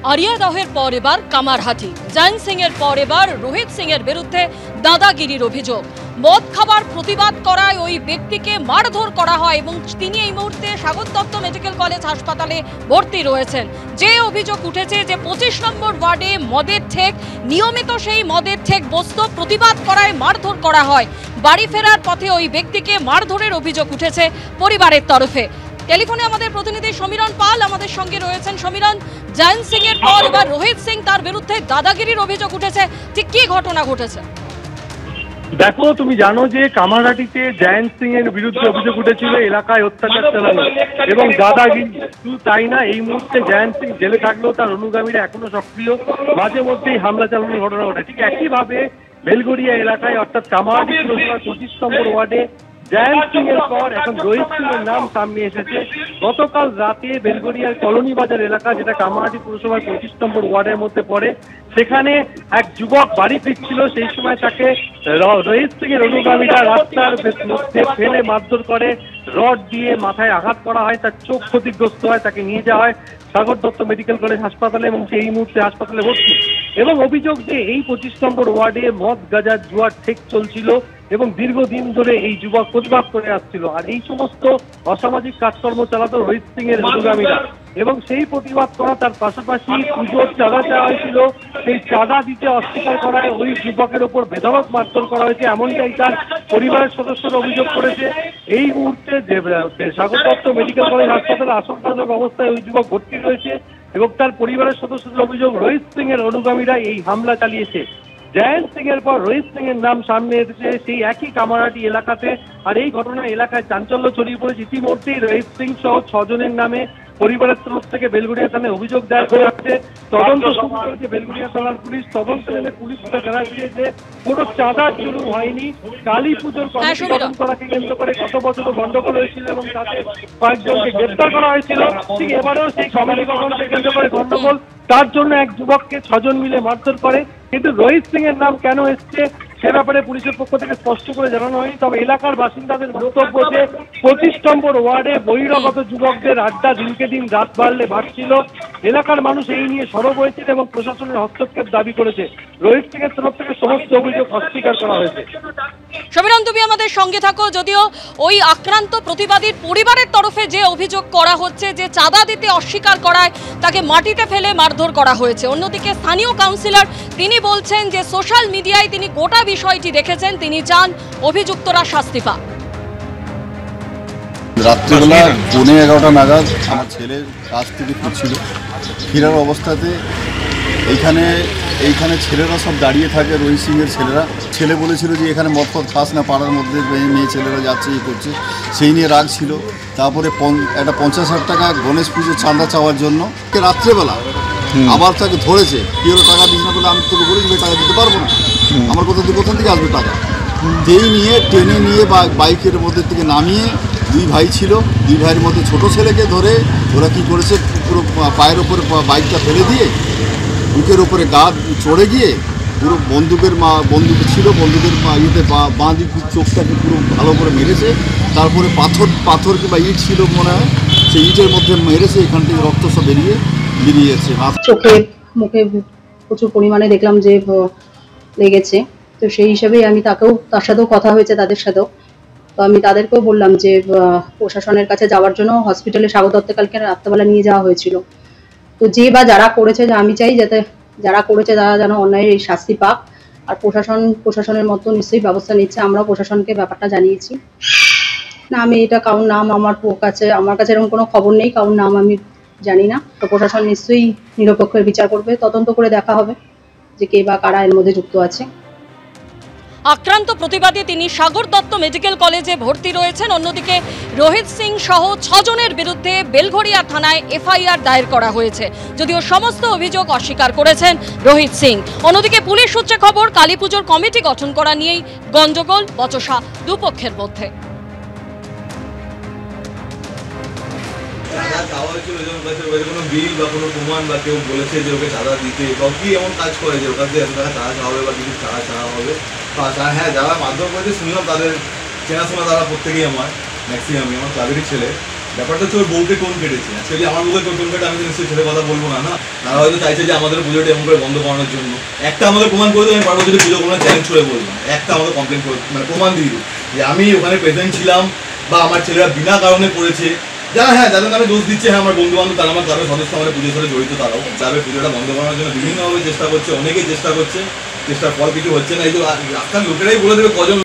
Area দাহের পর এবার কামারহাটি, জয়ন্ত সিং এর পর এবার রোহিত সিং এর বিরুদ্ধে দাদাগিরির অভিযোগ। মদ খাবার প্রতিবাদ করায় ওই ব্যক্তিকে মারধর করা হয় এবং তিনি এই মুহূর্তে স্বাগত দত্ত মেডিকেল কলেজ হাসপাতালে ভর্তি রয়েছেন। যে অভিযোগ উঠেছে যে 25 নম্বর ওয়ার্ডে মদের ঠেক, নিয়মিত সেই মদের ঠেক বসতো, প্রতিবাদ করায় মারধর করা হয়। বাড়ি ফেরার পথে ওই ব্যক্তিকে মারধরের অভিযোগ উঠেছে পরিবারের তরফে। টেলিফোনে আমাদের প্রতিনিধি সমীরণ পাল আমাদের সঙ্গে রয়েছেন। সমীরণ, জয়ন্ত সিং এর পর এবার রোহিত সিং, তার বিরুদ্ধে দাদাগিরির অভিযোগ উঠেছে, ঠিক কি ঘটনা ঘটেছে? দেখো, তুমি জানো যে কামারহাটিতে জয়ন্ত সিং এর বিরুদ্ধে অভিযোগ উঠেছিল এলাকায় অত্যাচার চালানো এবং দাদাগিরি। শুধু তাই না, এই মুহূর্তে জয়ন্ত সিং জেলে থাকলেও তার অনুগামীরা এখনো সক্রিয়, মাঝে মধ্যেই হামলা চালানোর ঘটনা ঘটে। ঠিক একইভাবে বেলগড়িয়া এলাকায় অর্থাৎ কামারহাটি পুরসভার 25 নম্বর ওয়ার্ডে জয়ন্ত সিং এর পর এখন রোহিত সিং এর নাম সামনে এসেছে। গতকাল রাতে বেলগড়িয়ার কলোনি বাজার এলাকা, যেটা কামারহাটি পুরসভার 25 নম্বর ওয়ার্ডের মধ্যে পড়ে, সেখানে এক যুবক বাড়ি ফিরছিল। সেই সময় তাকে রোহিত সিং এর অনুগামীরা রাস্তার মধ্যে ফেলে মারধর করে, রড দিয়ে মাথায় আঘাত করা হয়, তার চোখ ক্ষতিগ্রস্ত হয়, তাকে নিয়ে যাওয়া হয় স্বাগত দত্ত মেডিকেল কলেজ হাসপাতালে এবং সেই মুহূর্তে হাসপাতালে ভর্তি। এবং অভিযোগ যে এই 25 নম্বর ওয়ার্ডে মদ গাঁজার জুয়ার ঠেক চলছিল এবং দীর্ঘদিন ধরে এই যুবক প্রতিবাদ করে আসছিল। আর এই সমস্ত অসামাজিক কাজকর্ম চালাতো রোহিত সিং এর অনুগামীরা এবং সেই প্রতিবাদ করা, তার পাশাপাশি পুজোর চাঁদা চাওয়া হয়েছিল, সেই চাঁদা দিতে অস্বীকার করায় ওই যুবকের ওপর বেধড়ক মারধর করা হয়েছে, এমনটাই তার পরিবারের সদস্যরা অভিযোগ করেছে। এই মুহূর্তে স্বাগত দত্ত মেডিকেল কলেজ হাসপাতালে আশঙ্কাজনক অবস্থায় ওই যুবক ভর্তি রয়েছে এবং তার পরিবারের সদস্যদের অভিযোগ রোহিত সিং এর অনুগামীরা এই হামলা চালিয়েছে। জয়ন্ত সিং এর পর রোহিত সিং এর নাম সামনে এসেছে সেই একই কামারহাটি এলাকাতে। আর এই ঘটনা এলাকায় চাঞ্চল্য ছড়িয়ে পড়েছে। ইতিমধ্যেই রোহিত সিং সহ 6 জনের নামে পরিবারের তরফ থেকে বেলগড়িয়া থানায় অভিযোগ দায়ের করা হয়েছে। তদন্ত শুরু করেছে বেলগড়িয়া থানার পুলিশ। তদন্ত নিয়ে পুলিশ জানা গিয়েছে কোনো চাঁদা শুরু হয়নি। কালী পুজোর কমিটি গঠন করাকে কেন্দ্র করে গত বছরও গন্ডগোল হয়েছিল এবং তাতে কয়েকজনকে গ্রেপ্তার করা হয়েছিল। ঠিক এবারেও সেই কমিটি গঠনকে কেন্দ্র করে গন্ডগোল, তার জন্য এক যুবককে 6 জন মিলে মারধর করে। কিন্তু রোহিত সিং এর নাম কেন এসছে সে ব্যাপারে পুলিশের পক্ষ থেকে স্পষ্ট করে জানানো হয়নি। তবে এলাকার বাসিন্দাদের বক্তব্য যে 25 নম্বর ওয়ার্ডে বহিরাগত যুবকদের আড্ডা দিনকে দিন রাত বাড়ছিল। এলাকার মানুষ এই নিয়ে সরব হয়েছে এবং প্রশাসনের হস্তক্ষেপ দাবি করেছে। রোহিত সিং এর তরফ থেকে সমস্ত অভিযোগ অস্বীকার করা হয়েছে। সমীরণ, তুমি আমাদের সঙ্গে থাকো। যদিও ওই আক্রান্ত প্রতিবাদীর পরিবারের তরফে যে অভিযোগ করা হচ্ছে যে চাঁদা দিতে অস্বীকার করায় তাকে মাটিতে ফেলে মারধর করা হয়েছে, অন্যদিকে স্থানীয় কাউন্সিলর তিনি বলছেন যে সোশ্যাল মিডিয়ায় তিনি গোটা বিষয়টি দেখেছেন, তিনি চান অভিযুক্তরা শাস্তি পাক। রাত্রিবেলা 11:15 নাগাদ আমার ছেলের কাজ থেকে ফিরছিল, ফেরার অবস্থাতে এইখানে ছেলেরা সব দাঁড়িয়ে থাকে, রোহিত সিং এর ছেলেরা। ছেলে বলেছিল যে এখানে মদ ফদ খাস না, পাড়ার মধ্যে মেয়ে ছেলেরা যাচ্ছে এই করছে, সেই নিয়ে রাগ ছিল। তারপরে একটা 50,000 টাকা গণেশ পুজোর চাঁদা চাওয়ার জন্য রাত্রেবেলা আবার তাকে ধরেছে। কেউ টাকা দিস না বলে আমি তোকে বলেছি টাকা দিতে পারবো না, আমার কোথা থেকে আসবে টাকা। যেই নিয়ে টেনে নিয়ে বাইকের মধ্যে থেকে নামিয়ে, 2 ভাই ছিল, 2 ভাইয়ের মধ্যে ছোট ছেলেকে ধরে ওরা কি করেছে, পুরো পায়ের ওপরে বাইকটা ফেলে দিয়ে বুকের ওপরে গা চড়ে গিয়ে পুরো বন্দুক ছিল, বন্দুকের ইয়েতে বাঁ দিক চোখটাকে পুরো ভালো করে মেরেছে। তারপরে পাথর কিংবা ইট ছিল মনে হয়, সেই ইটের মধ্যে মেরেছে, এখান থেকে রক্ত সব বেরিয়েছে। চোখে মুখে প্রচুর পরিমাণে দেখলাম যে লেগেছে। তো সেই হিসাবেই আমি তার সাথেও কথা হয়েছে, তাদের সাথেও। তো আমি তাদেরকেও বললাম যে প্রশাসনের কাছে যাওয়ার জন্য হসপিটালে স্বাগত দত্ত কালকে রাত্রেবেলা নিয়ে যাওয়া হয়েছিল। তো যে বা যারা করেছে, আমি চাই যাতে যারা করেছে তারা যেন অন্যায়ের এই শাস্তি পাক। আর প্রশাসনের মতো নিশ্চয়ই ব্যবস্থা নিচ্ছে, আমরাও প্রশাসনকে ব্যাপারটা জানিয়েছি। না, আমি এটা কারোর নাম আমার কাছে এরকম কোনো খবর নেই, কারোর নাম আমি জানি না। তো প্রশাসন নিশ্চয়ই নিরপেক্ষ বিচার করবে, তদন্ত করে দেখা হবে যে কে বা কারা এর মধ্যে যুক্ত আছে। আক্রান্ত প্রতিবাদী তিনি স্বাগত দত্ত মেডিকেল কলেজে ভর্তি রয়েছেন। অন্যদিকে রোহিত সিং সহ 6 জনের বিরুদ্ধে বেলঘড়িয়া থানায় FIR দায়ের করা হয়েছে, যদিও সমস্ত অভিযোগ অস্বীকার করেছেন রোহিত সিং। অন্যদিকে পুলিশ সূত্রে খবর, কালী পুজোর কমিটি গঠন করা নিয়েই গন্ডগোল, বচসা দুপক্ষের মধ্যে। কোনো বিল বা কোনো প্রমাণ বা কেউ বলেছে যে ওকে চাঁদা দিতে বা কি এমন কাজ করে যে ওখান থেকে এত টাকা চাঁদা চাওয়া হবে বা কিছু চাঁদা চাওয়া হবে। হ্যাঁ, যারা মাধ্যম করেছে শুনলাম তাদের চেনাশোনা, তারা প্রত্যেকেই আমার ম্যাক্সিমামই আমার তাদেরই ছেলে। ব্যাপারটা হচ্ছে ওর বউকে টোন কেটেছে। অ্যাকচুয়ালি আমার বউকে টোন কেটে আমি নিশ্চয়ই ছেলে কথা বলবো না, না তারা হয়তো চাইছে যে আমাদের পুজোটা এমন করে বন্ধ করানোর জন্য। একটা আমাদের প্রমাণ করে দেবো, আমি পারবো যদি পুজো কোনো চ্যালেঞ্জ করে বলবো, একটা আমাকে কমপ্লেন করে মানে প্রমাণ দিয়ে দিই যে আমি ওখানে প্রেজেন্ট ছিলাম বা আমার ছেলেরা বিনা কারণে পড়েছে। যারা হ্যাঁ যাদের নামে দোষ দিচ্ছে, হ্যাঁ আমার বন্ধু বান্ধব, তারা আমার ক্লাবের সদস্য, আমাদের পুজোর সাথে জড়িত, তারাও ক্লাবের পুজোটা বন্ধ করানোর জন্য বিভিন্নভাবে চেষ্টা করছে, অনেকেই চেষ্টা করছে, চেষ্টার ফল কিছু হচ্ছে না। এই তো রাস্তার লোকেরাই বলে দেবে কজন